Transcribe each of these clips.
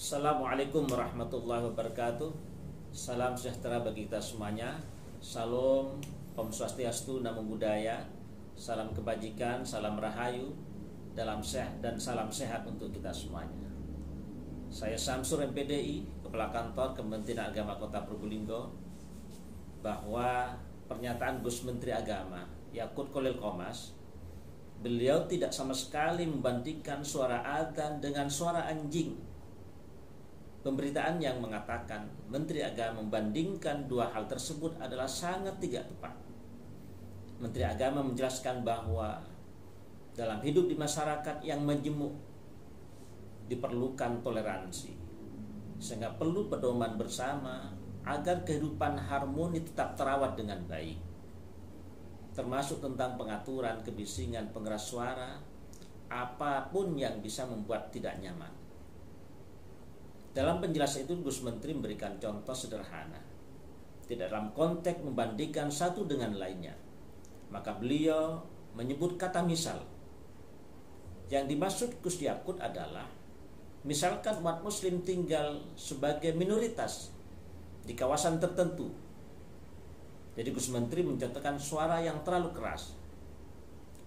Assalamualaikum warahmatullahi wabarakatuh. Salam sejahtera bagi kita semuanya. Salam, Om Swastiastu, Namo Buddhaya. Salam kebajikan, salam rahayu, dan salam sehat untuk kita semuanya. Saya Samsur MPDI, Kepala Kantor Kementerian Agama Kota Probolinggo, bahwa pernyataan Gus Menteri Agama Yakut Kholil Qomas, beliau tidak sama sekali membandingkan suara adzan dengan suara anjing. Pemberitaan yang mengatakan Menteri Agama membandingkan dua hal tersebut adalah sangat tidak tepat. Menteri Agama menjelaskan bahwa dalam hidup di masyarakat yang majemuk diperlukan toleransi, sehingga perlu pedoman bersama agar kehidupan harmoni tetap terawat dengan baik, termasuk tentang pengaturan kebisingan pengeras suara, apapun yang bisa membuat tidak nyaman. Dalam penjelasan itu Gus Menteri memberikan contoh sederhana, tidak dalam konteks membandingkan satu dengan lainnya. Maka beliau menyebut kata misal. Yang dimaksud Gus Yakut adalah, misalkan umat muslim tinggal sebagai minoritas di kawasan tertentu. Jadi Gus Menteri mencontohkan suara yang terlalu keras,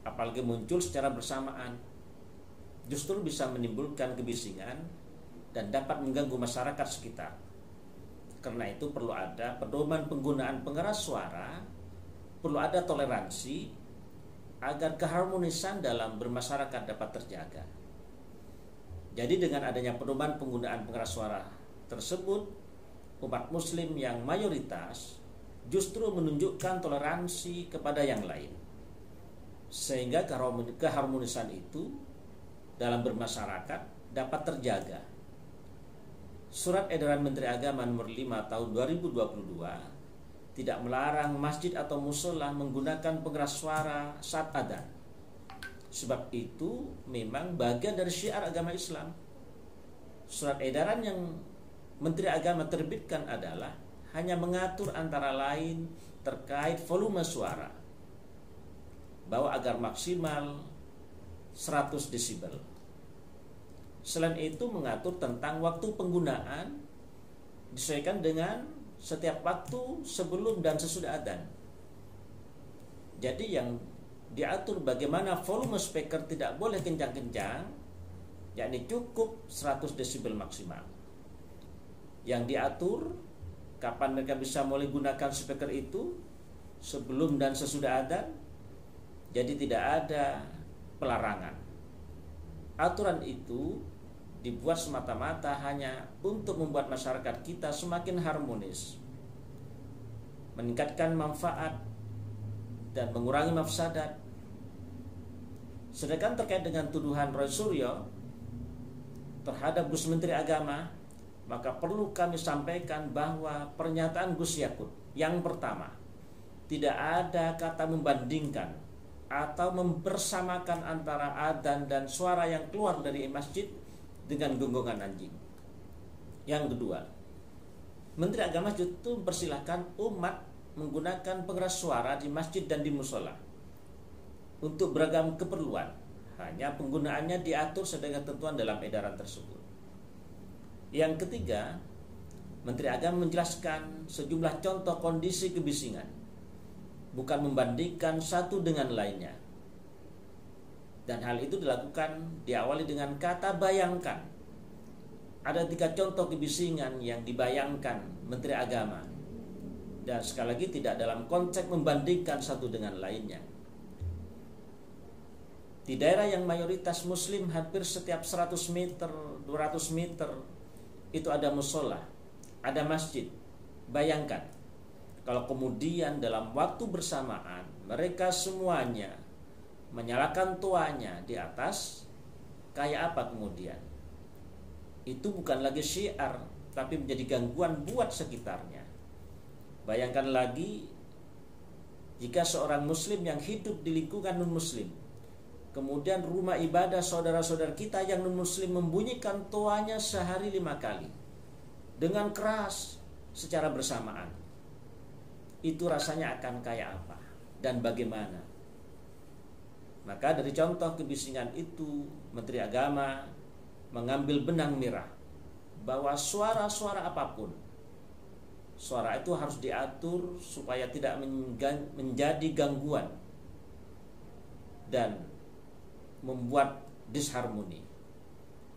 apalagi muncul secara bersamaan, justru bisa menimbulkan kebisingan dan dapat mengganggu masyarakat sekitar. Karena itu perlu ada pedoman penggunaan pengeras suara, perlu ada toleransi agar keharmonisan dalam bermasyarakat dapat terjaga. Jadi dengan adanya pedoman penggunaan pengeras suara tersebut, umat muslim yang mayoritas justru menunjukkan toleransi kepada yang lain, sehingga keharmonisan itu dalam bermasyarakat dapat terjaga. Surat Edaran Menteri Agama nomor 5 tahun 2022 tidak melarang masjid atau mushola menggunakan pengeras suara saat adzan. Sebab itu memang bagian dari syiar agama Islam. Surat edaran yang Menteri Agama terbitkan adalah hanya mengatur antara lain terkait volume suara, bahwa agar maksimal 100 desibel. Selain itu mengatur tentang waktu penggunaan disesuaikan dengan setiap waktu sebelum dan sesudah adzan. Jadi yang diatur bagaimana volume speaker tidak boleh kencang-kencang, yakni cukup 100 desibel maksimal. Yang diatur kapan mereka bisa mulai gunakan speaker itu, sebelum dan sesudah adzan. Jadi tidak ada pelarangan. Aturan itu dibuat semata-mata hanya untuk membuat masyarakat kita semakin harmonis, meningkatkan manfaat dan mengurangi mafsadat. Sedangkan terkait dengan tuduhan Roy Suryo terhadap Gus Menteri Agama, maka perlu kami sampaikan bahwa pernyataan Gus Yakut yang pertama, tidak ada kata membandingkan atau mempersamakan antara adzan dan suara yang keluar dari masjid dengan gonggongan anjing. Yang kedua, Menteri Agama justru mempersilahkan umat menggunakan pengeras suara di masjid dan di mushola untuk beragam keperluan. Hanya penggunaannya diatur sesuai ketentuan dalam edaran tersebut. Yang ketiga, Menteri Agama menjelaskan sejumlah contoh kondisi kebisingan, bukan membandingkan satu dengan lainnya. Dan hal itu dilakukan diawali dengan kata bayangkan. Ada 3 contoh kebisingan yang dibayangkan Menteri Agama, dan sekali lagi tidak dalam konteks membandingkan satu dengan lainnya. Di daerah yang mayoritas muslim, hampir setiap 100 meter, 200 meter itu ada mushola, ada masjid. Bayangkan kalau kemudian dalam waktu bersamaan mereka semuanya menyalakan tuanya di atas, kayak apa kemudian? Itu bukan lagi syiar, tapi menjadi gangguan buat sekitarnya. Bayangkan lagi jika seorang muslim yang hidup di lingkungan non-muslim, kemudian rumah ibadah saudara-saudara kita yang non-muslim membunyikan tuanya sehari 5 kali dengan keras secara bersamaan. Itu rasanya akan kayak apa dan bagaimana? Maka dari contoh kebisingan itu, Menteri Agama mengambil benang merah bahwa suara-suara apapun, suara itu harus diatur supaya tidak menjadi gangguan dan membuat disharmoni.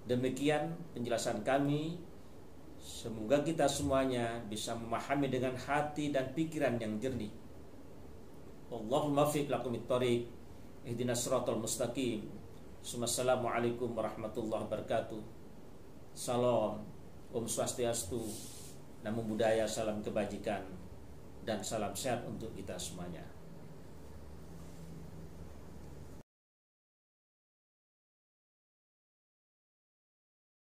Demikian penjelasan kami. Semoga kita semuanya bisa memahami dengan hati dan pikiran yang jernih. Allahumma fiq lakumit thoriq, ihdinas siratal mustaqim. Assalamualaikum warahmatullahi wabarakatuh. Salam, Om Swastiastu, Namo Buddhaya, salam kebajikan, dan salam sehat untuk kita semuanya.